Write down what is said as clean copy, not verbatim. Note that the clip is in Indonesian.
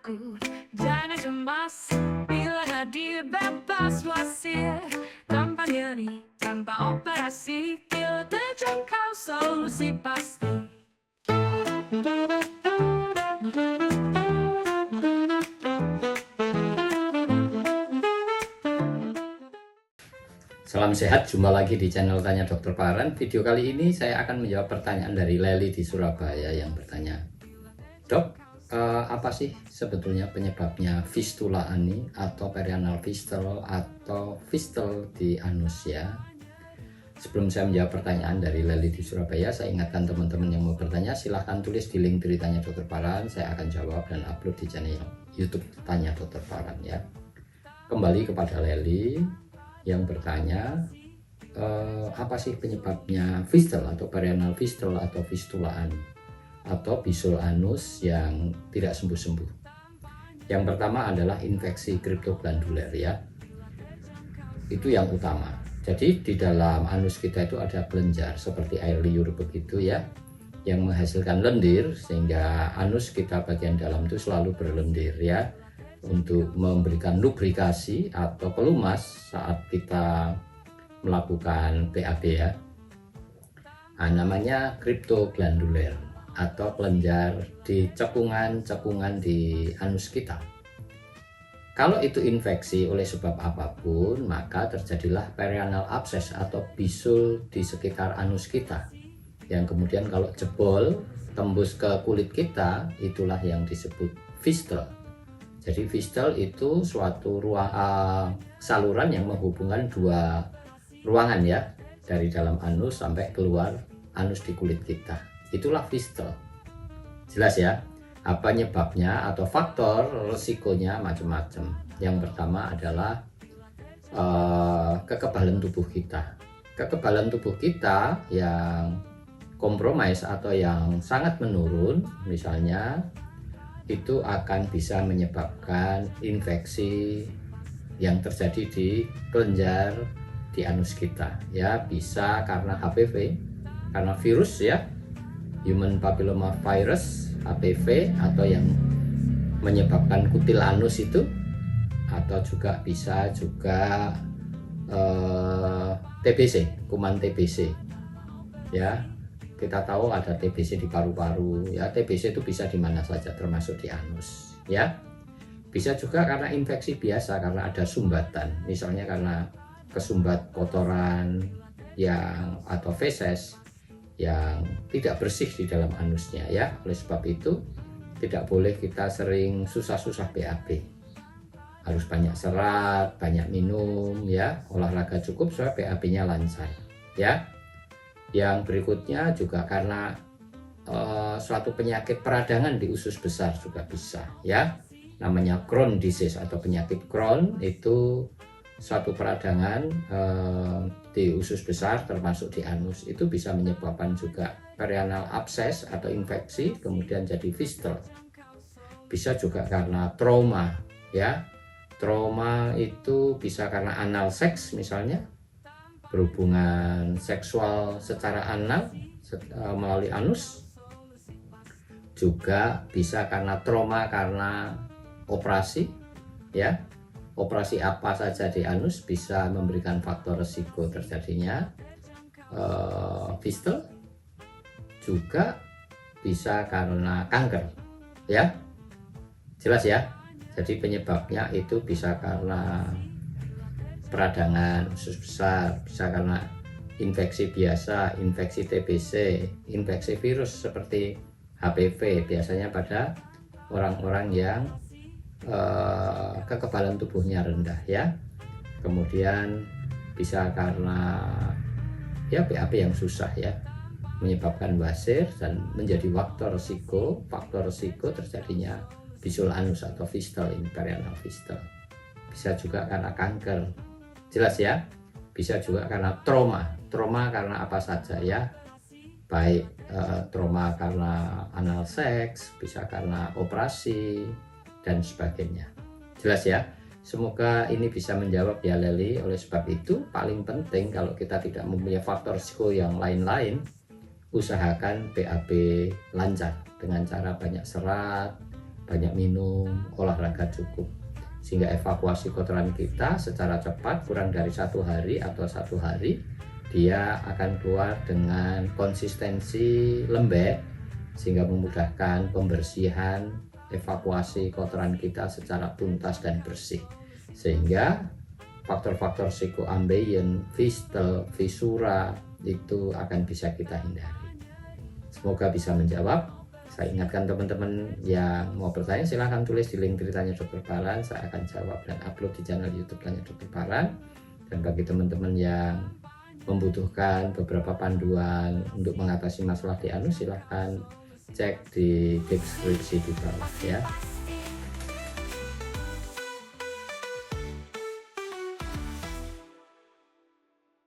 takut, jangan cemas. Bila hadir bebas wasir, tanpa nyeri, tanpa operasi, bila terjangkau solusi pasti. Salam sehat, jumpa lagi di channel Tanya Dokter Paran. Video kali ini saya akan menjawab pertanyaan dari Leli di Surabaya yang bertanya, Dok, apa sih sebetulnya penyebabnya fistula ani atau perianal fistel atau fistel di anus ya? Sebelum saya menjawab pertanyaan dari Leli di Surabaya, saya ingatkan teman-teman yang mau bertanya, silahkan tulis di link dari Tanya Dokter Paran. Saya akan jawab dan upload di channel YouTube Tanya Dokter Paran ya. Kembali kepada Leli yang bertanya, apa sih penyebabnya fistel atau perianal fistel atau fistulaan atau bisul anus yang tidak sembuh-sembuh. Yang pertama adalah infeksi kriptoglanduler ya, itu yang utama. Jadi di dalam anus kita itu ada kelenjar seperti air liur begitu ya, yang menghasilkan lendir sehingga anus kita bagian dalam itu selalu berlendir ya, untuk memberikan lubrikasi atau pelumas saat kita melakukan BAB ya. Nah, namanya kriptoglanduler atau kelenjar di cekungan di anus kita. Kalau itu infeksi oleh sebab apapun, maka terjadilah perianal abses atau bisul di sekitar anus kita, yang kemudian kalau jebol tembus ke kulit kita, itulah yang disebut fistel. Jadi fistel itu suatu saluran yang menghubungkan dua ruangan ya, dari dalam anus sampai keluar anus di kulit kita. Itulah fistel. Jelas ya? Apa penyebabnya atau faktor resikonya macam-macam. Yang pertama adalah kekebalan tubuh kita. Kekebalan tubuh kita yang kompromis atau yang sangat menurun, misalnya, itu akan bisa menyebabkan infeksi yang terjadi di kelenjar di anus kita ya, bisa karena HPV, karena virus ya, human papilloma virus HPV, atau yang menyebabkan kutil anus itu, atau juga bisa juga TBC, kuman TBC ya. Kita tahu ada TBC di paru-paru ya, TBC itu bisa di mana saja termasuk di anus ya. Bisa juga karena infeksi biasa, karena ada sumbatan, misalnya karena kesumbat kotoran yang atau feses yang tidak bersih di dalam anusnya ya. Oleh sebab itu tidak boleh kita sering susah-susah BAB. Harus banyak serat, banyak minum ya, olahraga cukup supaya BAB-nya lancar ya. Yang berikutnya juga karena suatu penyakit peradangan di usus besar juga bisa ya, namanya Crohn disease atau penyakit Crohn. Itu suatu peradangan di usus besar termasuk di anus, itu bisa menyebabkan juga perianal abses atau infeksi kemudian jadi fistel. Bisa juga karena trauma ya. Trauma itu bisa karena anal seks, misalnya berhubungan seksual secara anal melalui anus. Juga bisa karena trauma karena operasi ya. Operasi apa saja di anus bisa memberikan faktor resiko terjadinya fistel. Juga bisa karena kanker ya. Jelas ya. Jadi penyebabnya itu bisa karena peradangan usus besar, bisa karena infeksi biasa, infeksi TBC, infeksi virus seperti HPV, biasanya pada orang-orang yang kekebalan tubuhnya rendah ya. Kemudian bisa karena ya BAB yang susah ya, menyebabkan wasir dan menjadi faktor resiko terjadinya bisul anus atau fistel, ini perianal fistel. Bisa juga karena kanker. Jelas ya. Bisa juga karena trauma karena apa saja ya, baik trauma karena anal seks, bisa karena operasi dan sebagainya. Jelas ya. Semoga ini bisa menjawab ya Leli. Oleh sebab itu paling penting kalau kita tidak mempunyai faktor risiko yang lain-lain, usahakan BAB lancar dengan cara banyak serat, banyak minum, olahraga cukup, sehingga evakuasi kotoran kita secara cepat, kurang dari 1 hari atau 1 hari dia akan keluar dengan konsistensi lembek, sehingga memudahkan pembersihan evakuasi kotoran kita secara tuntas dan bersih, sehingga faktor-faktor psikoambeien, fistel, visura itu akan bisa kita hindari. Semoga bisa menjawab. Saya ingatkan teman-teman yang mau bertanya, silahkan tulis di link Tanya Dokter Paran. Saya akan jawab dan upload di channel YouTube Tanya Dokter Paran. Dan bagi teman-teman yang membutuhkan beberapa panduan untuk mengatasi masalah di anus, silahkan cek di deskripsi di bawah ya.